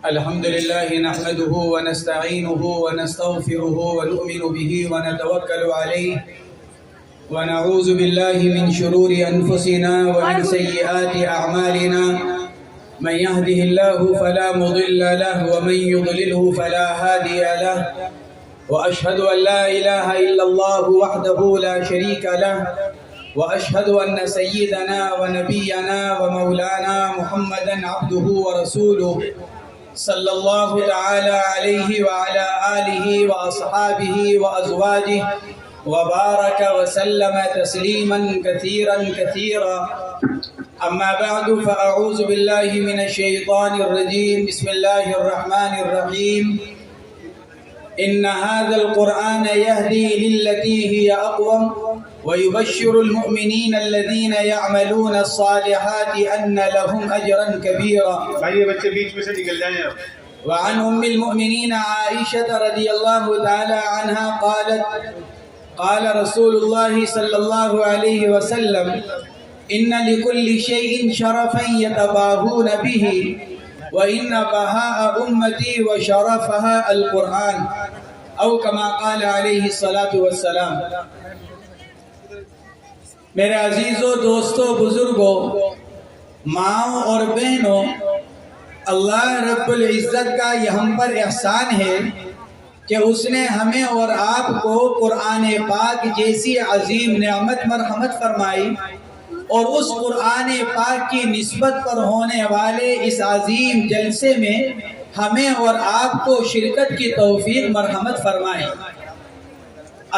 الحمد لله نحمده ونستعينه ونستغفره ونؤمن به ونتوكل عليه ونعوذ بالله من شرور أنفسنا ومن سيئات أعمالنا من يهده الله فلا مضل له ومن يضلله فلا هادي له وأشهد أن لا إله إلا الله وحده لا شريك له وأشهد أن سيدنا ونبينا ومولانا محمدا عبده ورسوله صلى الله تعالى عليه وعلى آله وأصحابه وأزواجه وبارك وسلم تسليما كثيرا كثيرا. أما بعد فأعوذ بالله من الشيطان الرجيم. بسم الله الرحمن الرحيم. إن هذا القرآن يهدي للتي هي أقوم ويبشر المؤمنين الذين يعملون الصالحات أن لهم أجرا كبيرا. وعن أم المؤمنين عائشة رضي الله تعالى عنها قالت قال رسول الله صلى الله عليه وسلم إن لكل شيء شرفا يتباهون به وإن بهاء أمتي وشرفها القرآن أو كما قال عليه الصلاة والسلام. میرے عزیزوں، دوستوں، بزرگوں، ماؤں اور بہنوں، اللہ رب العزت کا یہ ہم پر احسان ہے کہ اس نے ہمیں اور آپ کو قرآن پاک جیسی عظیم نعمت مرحمت فرمائی اور اس قرآن پاک کی نسبت پر ہونے والے اس عظیم جلسے میں ہمیں اور آپ کو شرکت کی توفیق مرحمت فرمائی.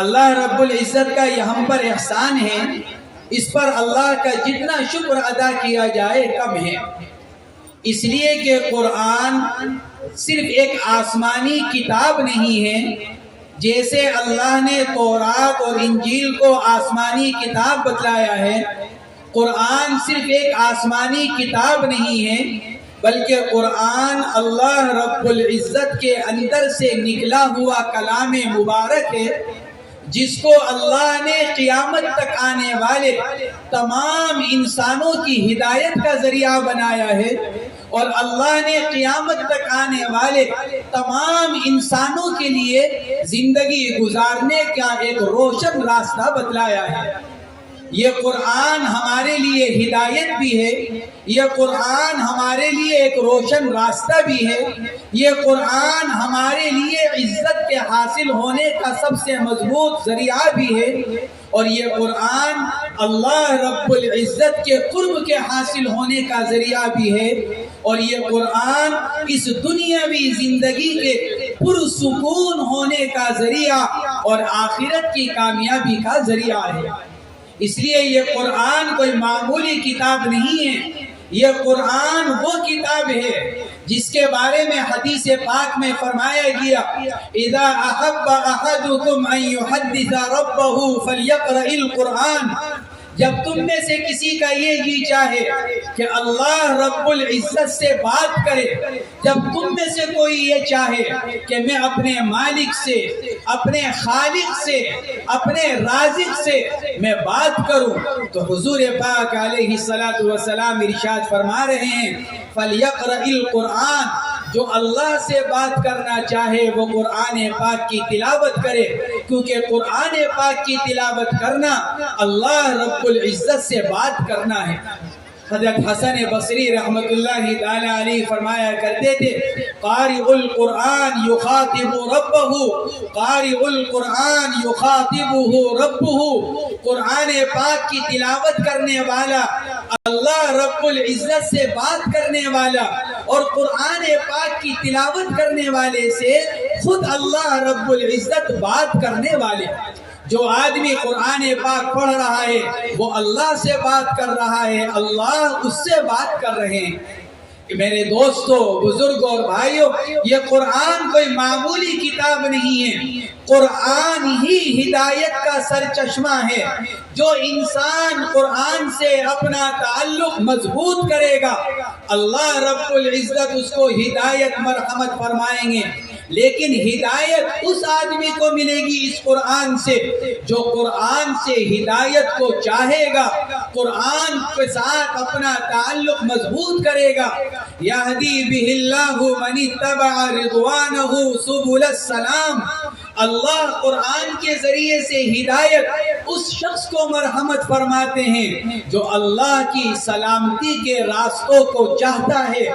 اللہ رب العزت کا یہ ہم پر احسان ہے، اس پر اللہ کا جتنا شکر ادا کیا جائے کم ہے. اس لیے کہ قرآن صرف ایک آسمانی کتاب نہیں ہے. جیسے اللہ نے تورات اور انجیل کو آسمانی کتاب بتلایا ہے، قرآن صرف ایک آسمانی کتاب نہیں ہے بلکہ قرآن اللہ رب العزت کے اندر سے نکلا ہوا کلام مبارک ہے، جس کو اللہ نے قیامت تک آنے والے تمام انسانوں کی ہدایت کا ذریعہ بنایا ہے اور اللہ نے قیامت تک آنے والے تمام انسانوں کے لیے زندگی گزارنے کا ایک روشن راستہ بتلایا ہے. یہ قرآن ہمارے لیے ہدایت بھی ہے، یہ قرآن ہمارے لیے ایک روشن راستہ بھی ہے، یہ قرآن ہمارے لیے عزت کے حاصل ہونے کا سب سے مضبوط ذریعہ بھی ہے اور یہ قرآن اللہ رب العزت کے قرب کے حاصل ہونے کا ذریعہ بھی ہے اور یہ قرآن اس دنیاوی زندگی کے پرسکون ہونے کا ذریعہ اور آخرت کی کامیابی کا ذریعہ ہے. اس لیے یہ قرآن کوئی معمولی کتاب نہیں ہے، یہ قرآن وہ کتاب ہے جس کے بارے میں حدیث پاک میں فرمایا گیا اذا احب احدکم ان یحدث ربہ فلیقرأ القرآن. جب تم میں سے کسی کا یہ جی چاہے کہ اللہ رب العزت سے بات کرے، جب تم میں سے کوئی یہ چاہے کہ میں اپنے مالک سے، اپنے خالق سے، اپنے رازق سے میں بات کروں، تو حضور پاک علیہ السلام ارشاد فرما رہے ہیں فَلْيَقْرَئِ الْقُرْآنَ. جو اللہ سے بات کرنا چاہے وہ قرآن پاک کی تلاوت کرے، کیونکہ قرآن پاک کی تلاوت کرنا اللہ رب العزت سے بات کرنا ہے. حضرت حسن بصری رحمت اللہ تعالی علیہ فرمایا کرتے تھے قارئ القرآن یخاطب ربہ، قارئ القرآن یخاطبہ ربہ. قرآن پاک کی تلاوت کرنے والا اللہ رب العزت سے بات کرنے والا اور قرآن پاک کی تلاوت کرنے والے سے خود اللہ رب العزت بات کرنے والے. جو آدمی قرآن پاک پڑھ رہا ہے وہ اللہ سے بات کر رہا ہے، اللہ اس سے بات کر رہے ہیں. میرے دوستوں، بزرگوں اور بھائیوں، یہ قرآن کوئی معمولی کتاب نہیں ہے. قرآن ہی ہدایت کا سرچشمہ ہے. جو انسان قرآن سے اپنا تعلق مضبوط کرے گا اللہ رب العزت اس کو ہدایت مرحمت فرمائیں گے. لیکن ہدایت اس آدمی کو ملے گی اس قرآن سے جو قرآن سے ہدایت کو چاہے گا، قرآن کے ساتھ اپنا تعلق مضبوط کرے گا۔ یہدی بہ اللہ من اتبع رضوانہ سبل السلام، اللہ قرآن کے ذریعے سے ہدایت اس شخص کو مرحمت فرماتے ہیں جو اللہ کی سلامتی کے راستوں کو چاہتا ہے،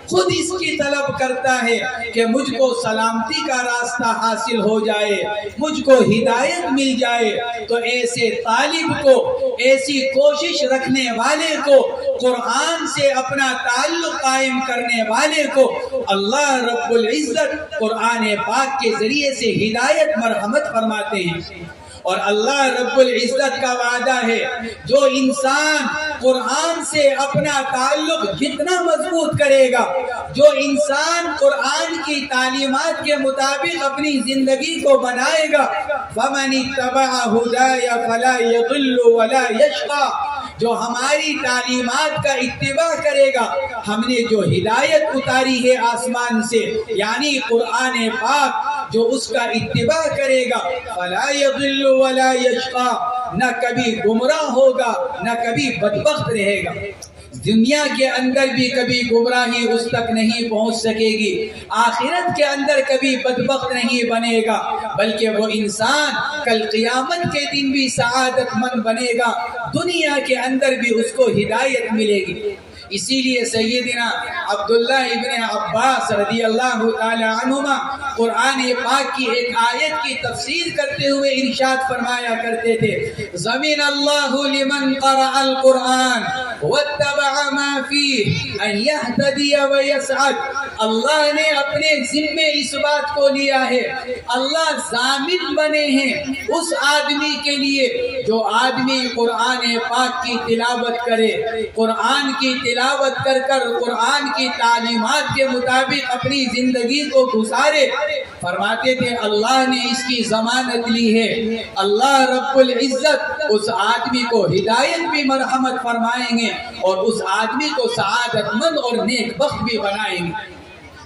خود اس کی طلب کرتا ہے کہ مجھ کو سلامتی کا راستہ حاصل ہو جائے، مجھ کو ہدایت مل جائے۔ تو ایسے طالب کو، ایسی کوشش رکھنے والے کو، قرآن سے اپنا تعلق قائم کرنے والے کو اللہ رب العزت قرآن پاک کے ذریعے سے ہدایت مرحمت فرماتے ہیں۔ اور اللہ رب العزت کا وعدہ ہے جو انسان قرآن سے اپنا تعلق جتنا مضبوط کرے گا، جو انسان قرآن کی تعلیمات کے مطابق اپنی زندگی کو بنائے گا، فَمَنِ اتَّبَعَ هُدَايَ فَلَا يَضِلُّ وَلَا يَشْقَى، جو ہماری تعلیمات کا اتباع کرے گا، ہم نے جو ہدایت اتاری ہے آسمان سے یعنی قرآن پاک، جو اس کا اتباع کرے گا، فَلَا يَضِلُّ وَلَا يَشْقَى، نہ کبھی گمراہ ہوگا نہ کبھی بدبخت رہے گا۔ دنیا کے اندر بھی کبھی گمراہی اس تک نہیں پہنچ سکے گی، آخرت کے اندر کبھی بدبخت نہیں بنے گا، بلکہ وہ انسان کل قیامت کے دن بھی سعادت مند بنے گا، دنیا کے اندر بھی اس کو ہدایت ملے گی۔ اسی لیے سیدنا عبداللہ ابن عباس رضی اللہ تعالی عنہما قرآن پاک کی ایک آیت کی تفسیر کرتے ہوئے ارشاد فرمایا کرتے تھے، ضمن اللہ لمن قرأ القرآن واتبع ما فیہ ان یہتدی ویسعد، اللہ نے اپنے ذمے اس بات کو لیا ہے، اللہ ضامن بنے ہیں اس آدمی کے لیے جو آدمی قرآن پاک کی تلاوت کرے، قرآن کی تلاوت کر کر قرآن کی تعلیمات کے مطابق اپنی زندگی کو گزارے۔ فرماتے تھے اللہ نے اس کی ضمانت لی ہے، اللہ رب العزت اس آدمی کو ہدایت بھی مرحمت فرمائیں گے اور اس آدمی کو سعادت مند اور نیک بخت بھی بنائیں گے۔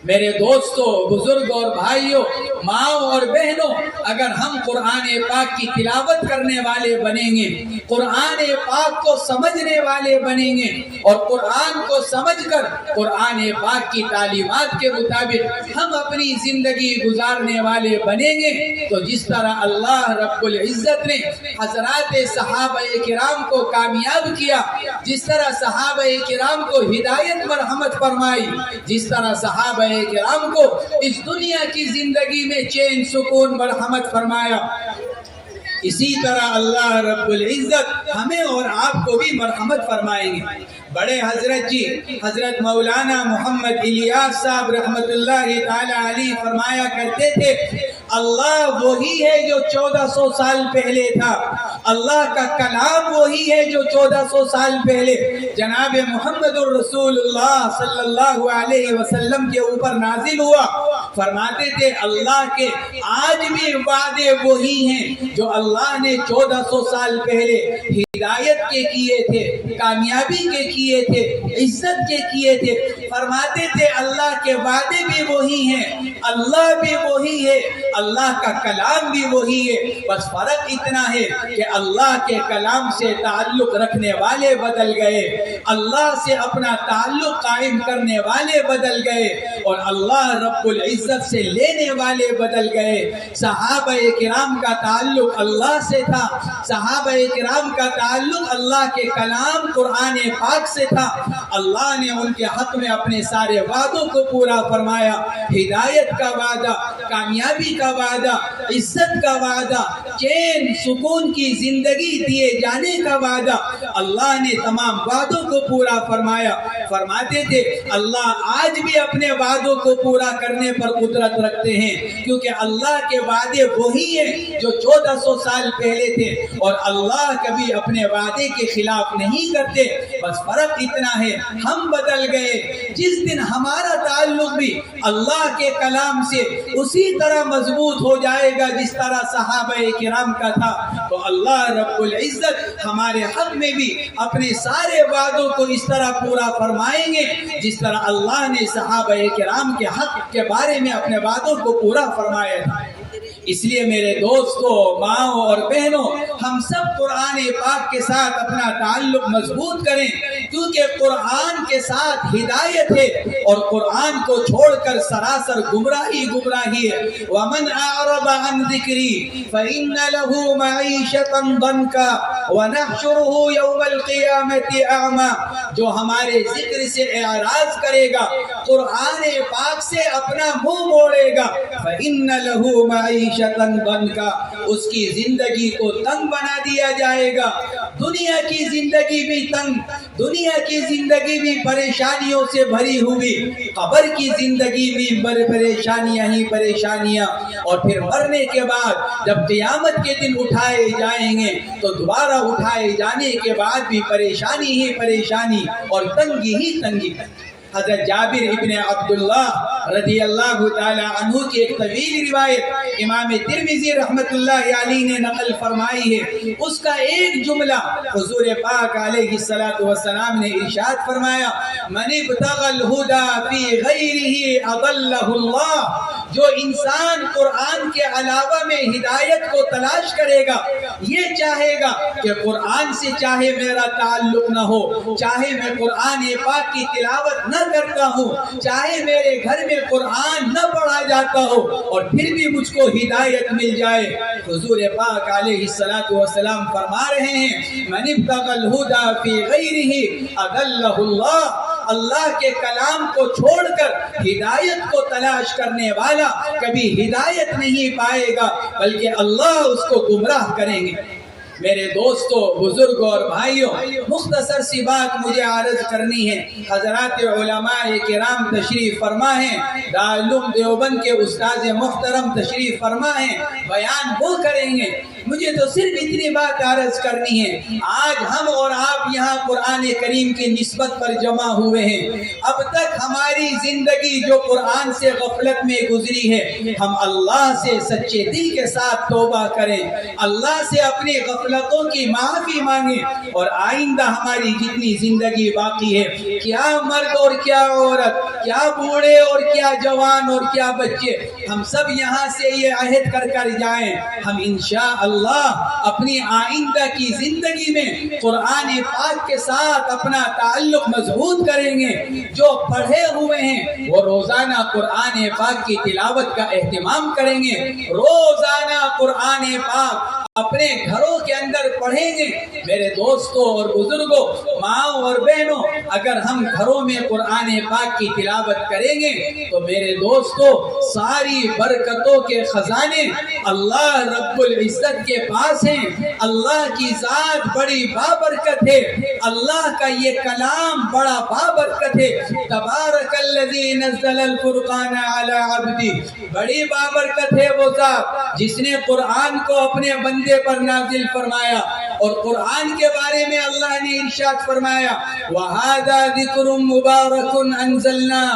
میرے دوستوں، بزرگوں اور بھائیوں، ماں اور بہنوں، اگر ہم قرآن پاک کی تلاوت کرنے والے بنیں گے، قرآن پاک کو سمجھنے والے بنیں گے اور قرآن کو سمجھ کر قرآن پاک کی تعلیمات کے مطابق ہم اپنی زندگی گزارنے والے بنیں گے، تو جس طرح اللہ رب العزت نے حضرات صحابہ کرام کو کامیاب کیا، جس طرح صحابہ کرام کو ہدایت مرحمت فرمائی، جس طرح صحابہ کرام کو اس دنیا کی زندگی میں چین سکون مرحمت فرمایا، اسی طرح اللہ رب العزت ہمیں اور آپ کو بھی مرحمت فرمائیں گے۔ بڑے حضرت جی حضرت مولانا محمد الیاس صاحب رحمت اللہ تعالی علیہ فرمایا کرتے تھے، اللہ وہی ہے جو 1400 سال پہلے تھا، اللہ کا کلام وہی ہے جو 1400 سال پہلے جناب محمد الرسول اللہ صلی اللہ علیہ وسلم کے اوپر نازل ہوا۔ فرماتے تھے اللہ کے آج بھی وعدے وہی ہیں جو اللہ نے 1400 سال پہلے ہدایت کے کیے تھے، کامیابی کے کیے تھے، عزت کے کیے تھے۔ فرماتے تھے اللہ کے وعدے بھی وہی ہیں، اللہ بھی وہی ہے، اللہ کا کلام بھی وہی ہے، بس فرق اتنا ہے کہ اللہ کے کلام سے تعلق رکھنے والے بدل گئے، اللہ سے اپنا تعلق قائم کرنے والے بدل گئے اور اللہ رب العزت سے لینے والے بدل گئے۔ صحابہ کرام کا تعلق اللہ سے تھا، صحابہ کرام کا تعلق اللہ کے کلام قرآن پاک سے تھا، اللہ نے ان کے حق میں اپنے سارے وعدوں کو پورا فرمایا، ہدایت کا وعدہ، کامیابی کا وعدہ، عزت کا وعدہ، چین سکون کی زندگی دیے جانے کا وعدہ، اللہ نے تمام وعدوں کو پورا فرمایا۔ فرماتے تھے اللہ آج بھی اپنے وعدوں کو پورا کرنے پر قدرت رکھتے ہیں، کیونکہ اللہ کے وعدے وہی ہیں جو 1400 سال پہلے تھے اور اللہ کبھی اپنے وعدے کے خلاف نہیں کرتے، بس فرق اتنا ہے ہم بدل گئے۔ جس دن ہمارا تعلق بھی اللہ کے کلام سے اسی طرح مضبوط ہو جائے گا جس طرح صحابہ کرام کا تھا، تو اللہ رب العزت ہمارے حق میں بھی بھی اپنے سارے وعدوں کو اس طرح پورا فرمائیں گے جس طرح اللہ نے صحابہ کرام کے حق کے بارے میں اپنے وعدوں کو پورا فرمایا تھا۔ اس لیے میرے دوستوں، ماؤں اور بہنوں، ہم سب قرآن پاک کے ساتھ اپنا تعلق مضبوط کریں، کیونکہ قرآن کے ساتھ ہدایت ہے اور قرآن کو چھوڑ کر سراسر گمراہی ہے۔ وَمَنْ أَعْرَضَ عَنْ ذِكْرِي فَإِنَّ لَهُ مَعِيشَةً ضَنْكًا وَنَحْشُرُهُ يَوْمَ الْقِيَامَةِ أَعْمَى، جو ہمارے ذکر سے اعراض کرے گا، قرآن پاک سے اپنا منہ موڑے گا، فَإِنَّ لَهُ مَعِيشَةً ضَنْكًا، اس کی زندگی کو تنگ بنا دیا جائے گا۔ دنیا کی زندگی بھی تنگ، دنیا کی زندگی بھی پریشانیوں سے بھری ہوئی، قبر کی زندگی بھی پریشانیاں ہی پریشانیاں، اور پھر مرنے کے بعد جب قیامت کے دن اٹھائے جائیں گے تو دوبارہ اٹھائے جانے کے بعد بھی پریشانی ہی پریشانی اور تنگی ہی تنگی۔ حضرت جابر ابن عبداللہ رضی اللہ تعالی عنہ کی ایک طویل روایت امام ترمذی رحمت اللہ علیہ نے نقل فرمائی ہے، اس کا ایک جملہ حضور پاک علیہ السلام نے ارشاد فرمایا، من ابتغى الهدى في غیرہ اضلہ اللہ، جو انسان قرآن کے علاوہ میں ہدایت کو تلاش کرے گا، یہ چاہے گا کہ قرآن سے چاہے میرا تعلق نہ ہو، چاہے میں قرآن پاک کی تلاوت نہ کرتا ہوں، چاہے میرے گھر میں قرآن نہ پڑھا جاتا ہو، اور پھر بھی مجھ کو ہدایت مل جائے، حضور پاک علیہ السلام فرما رہے ہیں، من ابتغى الهدى في غیرہ اضلہ اللہ، اللہ کے کلام کو چھوڑ کر ہدایت کو تلاش کرنے والا کبھی ہدایت نہیں پائے گا، بلکہ اللہ اس کو گمراہ کریں گے۔ میرے دوستوں، بزرگوں اور بھائیوں، مختصر سی بات مجھے عرض کرنی ہے۔ حضرات علماء کرام تشریف فرما ہیں، دارالعلوم دیوبند کے استاد محترم تشریف فرما ہیں، بیان وہ کریں گے۔ مجھے تو صرف اتنی بات عرض کرنی ہے، آج ہم اور آپ یہاں قرآن کریم کی نسبت پر جمع ہوئے ہیں، اب تک ہماری زندگی جو قرآن سے غفلت میں گزری ہے، ہم اللہ سے سچے دل کے ساتھ توبہ کریں، اللہ سے اپنی غفلتوں کی معافی مانگیں، اور آئندہ ہماری جتنی زندگی باقی ہے، کیا مرد اور کیا عورت، کیا بوڑھے اور کیا جوان اور کیا بچے، ہم سب یہاں سے یہ عہد کر جائیں، ہم انشاءاللہ اپنی آئندہ کی زندگی میں قرآن پاک کے ساتھ اپنا تعلق مضبوط کریں گے۔ جو پڑھے ہوئے ہیں وہ روزانہ قرآن پاک کی تلاوت کا اہتمام کریں گے، روزانہ قرآن پاک اپنے گھروں کے اندر پڑھیں گے۔ میرے دوستوں اور بزرگوں، ماؤں اور بہنوں، اگر ہم گھروں میں قرآن پاک کی تلاوت کریں گے تو میرے دوستوں ساری برکتوں کے خزانے اللہ رب العزت کے پاس ہیں۔ اللہ کی ذات بڑی بابرکت ہے، اللہ کا یہ کلام بڑا بابرکت ہے۔ تبارک الذی نزل الفرقان علی عبدہ، بڑی بابرکت ہے وہ ذات جس نے قرآن کو اپنے بندے پر نازل فرمایا، اور قرآن کے بارے میں اللہ نے ارشاد فرمایا، وَهَذَا ذِكْرٌ مُبَارَكٌ أَنزَلْنَا،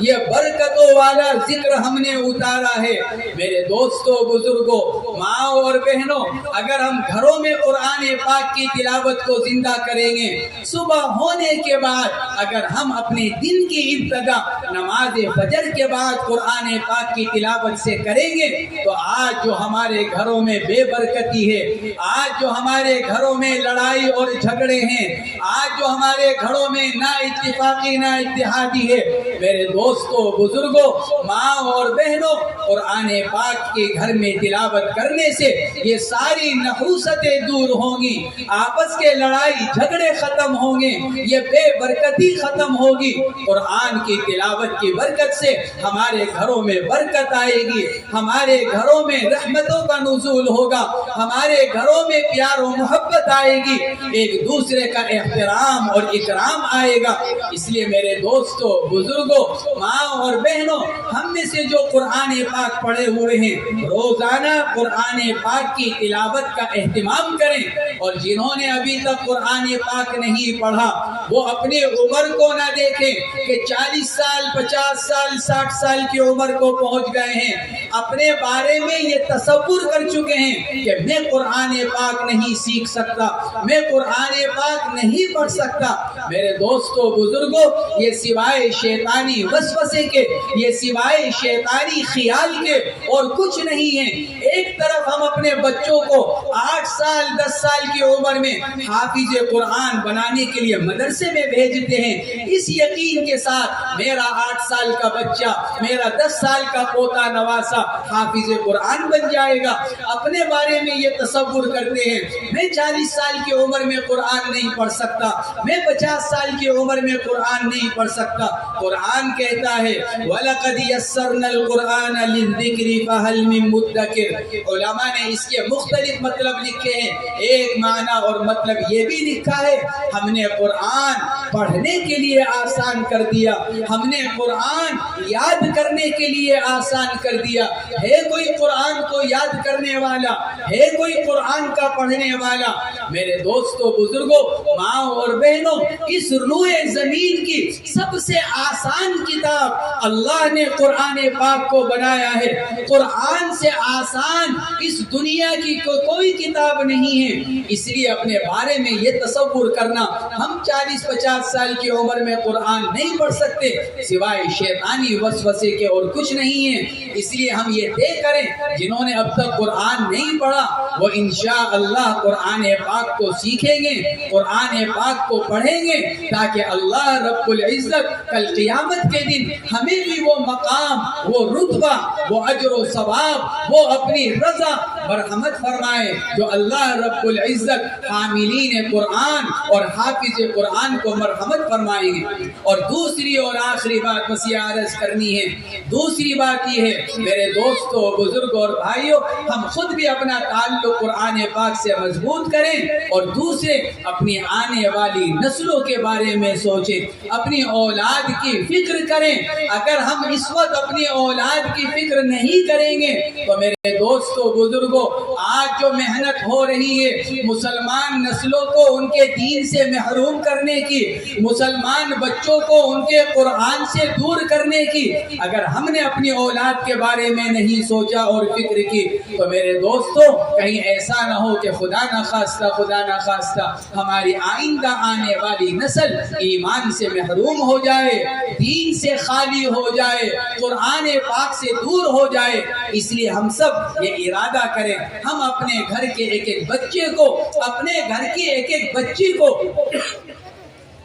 یہ برکتوں والا ذکر ہم نے اتارا ہے۔ میرے دوستوں، بزرگوں، ماؤں اور بہنوں، اگر ہم گھروں میں قرآن پاک کی تلاوت کو زندہ کریں گے، صبح ہونے کے بعد اگر ہم اپنے دن کی ابتدا نماز فجر کے بعد قرآن پاک کی تلاوت سے کریں گے، تو آج جو ہمارے گھروں میں بے برکتی ہے، آج جو ہمارے گھروں میں لڑائی اور جھگڑے ہیں، آج جو ہمارے گھروں میں نا اتفاقی نا اتحادی ہے، میرے دوستوں، بزرگوں، ماں اور بہنوں، قرآن پاک کے گھر میں تلاوت کرنے سے یہ ساری نحوستیں دور ہوں گی، آپس کے لڑائی جھگڑے ختم ہوں گے، یہ بے برکتی ختم ہوگی۔ قرآن کی تلاوت کی برکت سے ہمارے گھروں میں برکت آئے گی، ہمارے گھروں میں رحمتوں کا نزول ہوگا، ہمارے گھروں میں پیار و محبت آئے گی، ایک دوسرے کا احترام اور اکرام آئے گا۔ اس لیے میرے دوستوں، بزرگوں، ماں اور بہنوں، ہم میں سے جو قرآن پاک پڑھے ہوئے ہیں، روزانہ قرآن پاک کی تلاوت کا اہتمام کریں، اور جنہوں نے ابھی تک قرآن پاک نہیں پڑھا وہ اپنے عمر کو نہ دیکھیں کہ 40 سال 50 سال 60 سال کی عمر کو پہنچ گئے ہیں، اپنے بارے میں یہ تصور کر چکے ہیں کہ میں قرآن پاک نہیں سیکھ سکتا، میں قرآن پاک نہیں پڑھ سکتا۔ میرے دوستو بزرگوں، یہ سوائے شیطانی وسوسے کے، یہ سوائے شیطانی خیال کے اور کچھ نہیں ہے۔ ایک طرف ہم اپنے بچوں کو 8 سال 10 سال کی عمر میں حافظ قرآن بنانے کے لیے مدرسے میں بھیجتے ہیں، اس یقین کے ساتھ میرا 8 سال کا بچہ، میرا 10 سال کا پوتا نواسا حافظ قرآن بن جائے گا۔ اپنے بارے میں یہ تصور کرتے ہیں میں 40 سال کی عمر میں قرآن نہیں پڑھ سکتا، میں 50 سال کی عمر میں قرآن نہیں پڑھ سکتا۔ قرآن کہتا ہے وَلَقَدْ يَسَّرْنَا الْقُرْآنَ لِلذِّكْرِ فَهَلْ مِن مُدَّكِرٍ۔ علماء نے اس کے مختلف مطلب لکھے ہیں، ایک معنی اور مطلب یہ بھی لکھا ہے ہم نے قرآن پڑھنے کے لیے آسان کر دیا، ہم نے قرآن یاد کرنے کے لیے آسان کر دیا۔ ہے کوئی قرآن کو یاد کرنے والا؟ ہے کوئی قرآن کا پڑھنے والا؟ میرے دوستو بزرگوں، ماں اور بہنوں، اس روئے زمین کی سب سے آسان کتاب اللہ نے قرآن پاک کو بنایا ہے۔ قرآن سے آسان اس دنیا کی کوئی کتاب نہیں ہے۔ اس لیے اپنے بارے میں یہ تصور کرنا ہم 40-50 سال کی عمر میں قرآن نہیں پڑھ سکتے سوائے شیطانی وسوسے کے اور کچھ نہیں ہے۔ اس لیے ہم یہ طے کریں جنہوں نے اب تک قرآن نہیں پڑھا وہ انشاءاللہ قرآن پاک کو سیکھیں گے، قرآن پاک کو پڑھیں گے، تاکہ اللہ رب العزت کل قیامت کے دن ہمیں بھی وہ مقام، وہ رتبہ، وہ اجر و ثواب، وہ اپنی رضا مرحمت فرمائے جو اللہ رب العزت حاملین قرآن اور حافظ قرآن کو مرحمت فرمائیں گے۔ اور دوسری اور آخری بات بس یہ عرض کرنی ہے، دوسری بات یہ ہے میرے دوستوں بزرگوں اور بھائیوں، ہم خود بھی اپنا تعلق قرآن پاک سے مضبوط کریں اور دوسرے اپنی آنے والی نسلوں کے بارے میں سوچیں، اپنی اولاد کی فکر کریں۔ اگر ہم اس وقت اپنی اولاد کی فکر نہیں کریں گے تو میرے دوستوں بزرگوں، آج جو محنت ہو رہی ہے مسلمان نسلوں کو ان کے دین سے محروم کرنے کی، مسلمان بچوں کو ان کے قرآن سے دور کرنے کی، اگر ہم نے اپنی اولاد کے بارے میں نہیں سوچا اور فکر کی تو میرے دوستوں کہیں ایسا نہ ہو کہ خدا نہ خواستہ ہماری آئندہ آنے والی نسل ایمان سے محروم ہو جائے، دین سے خالی ہو جائے، قرآن پاک سے دور ہو جائے۔ اس لیے ہم سب یہ ارادہ کریں ہم اپنے گھر کے ایک ایک بچے کو، اپنے گھر کی ایک ایک بچی کو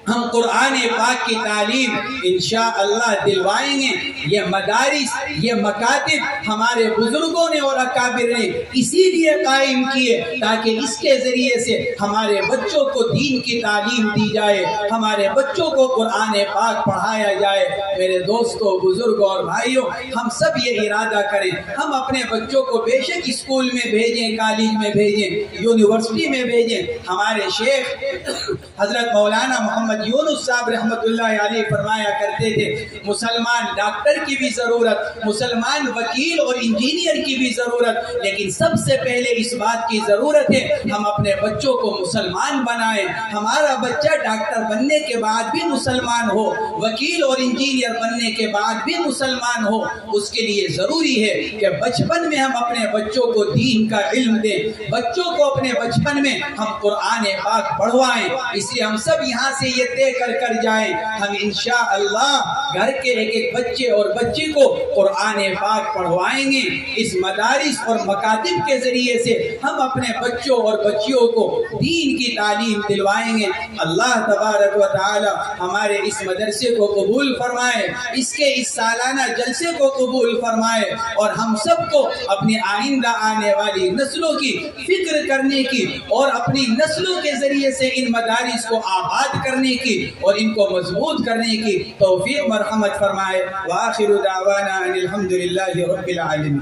ہم قرآن پاک کی تعلیم انشاءاللہ دلوائیں گے۔ یہ مدارس، یہ مکاتب ہمارے بزرگوں نے اور اکابر نے اسی لیے قائم کیے تاکہ اس کے ذریعے سے ہمارے بچوں کو دین کی تعلیم دی جائے، ہمارے بچوں کو قرآن پاک پڑھایا جائے۔ میرے دوستوں بزرگوں اور بھائیوں، ہم سب یہ ارادہ کریں ہم اپنے بچوں کو بے شک اسکول میں بھیجیں، کالج میں بھیجیں، یونیورسٹی میں بھیجیں۔ ہمارے شیخ حضرت مولانا محمد یونس صاحب رحمت اللہ علیہ فرمایا کرتے تھے مسلمان ڈاکٹر کی بھی ضرورت، مسلمان وکیل اور انجینئر کی بھی ضرورت، لیکن سب سے پہلے اس بات کی ضرورت ہے ہم اپنے بچوں کو مسلمان بنائیں۔ ہمارا بچہ ڈاکٹر بننے کے بعد بھی مسلمان ہو، وکیل اور انجینئر بننے کے بعد بھی مسلمان ہو۔ اس کے لیے ضروری ہے کہ بچپن میں ہم اپنے بچوں کو دین کا علم دیں، بچوں کو اپنے بچپن میں ہم قرآن پاک پڑھوائیں۔ اس لیے ہم سب یہاں سے یہ طے کر جائیں ہم انشاءاللہ گھر کے ایک ایک بچے اور بچی کو قرآن پاک پڑھوائیں گے۔ اس مدارس اور مکاتب کے ذریعے سے ہم اپنے بچوں اور بچیوں کو دین کی تعلیم دلوائیں گے۔ اللہ تبارک و تعالی ہمارے اس مدرسے کو قبول فرمائے، اس کے اس سالانہ جلسے کو قبول فرمائے اور ہم سب کو اپنی آئندہ آنے والی نسلوں کی فکر کرنے کی اور اپنی نسلوں کے ذریعے سے ان مدارس کو آباد کرنے کی اور ان کو مضبوط کرنے کی توفیق مرحمت فرمائے۔ وآخر دعوانا ان الحمد للہ رب العالمین۔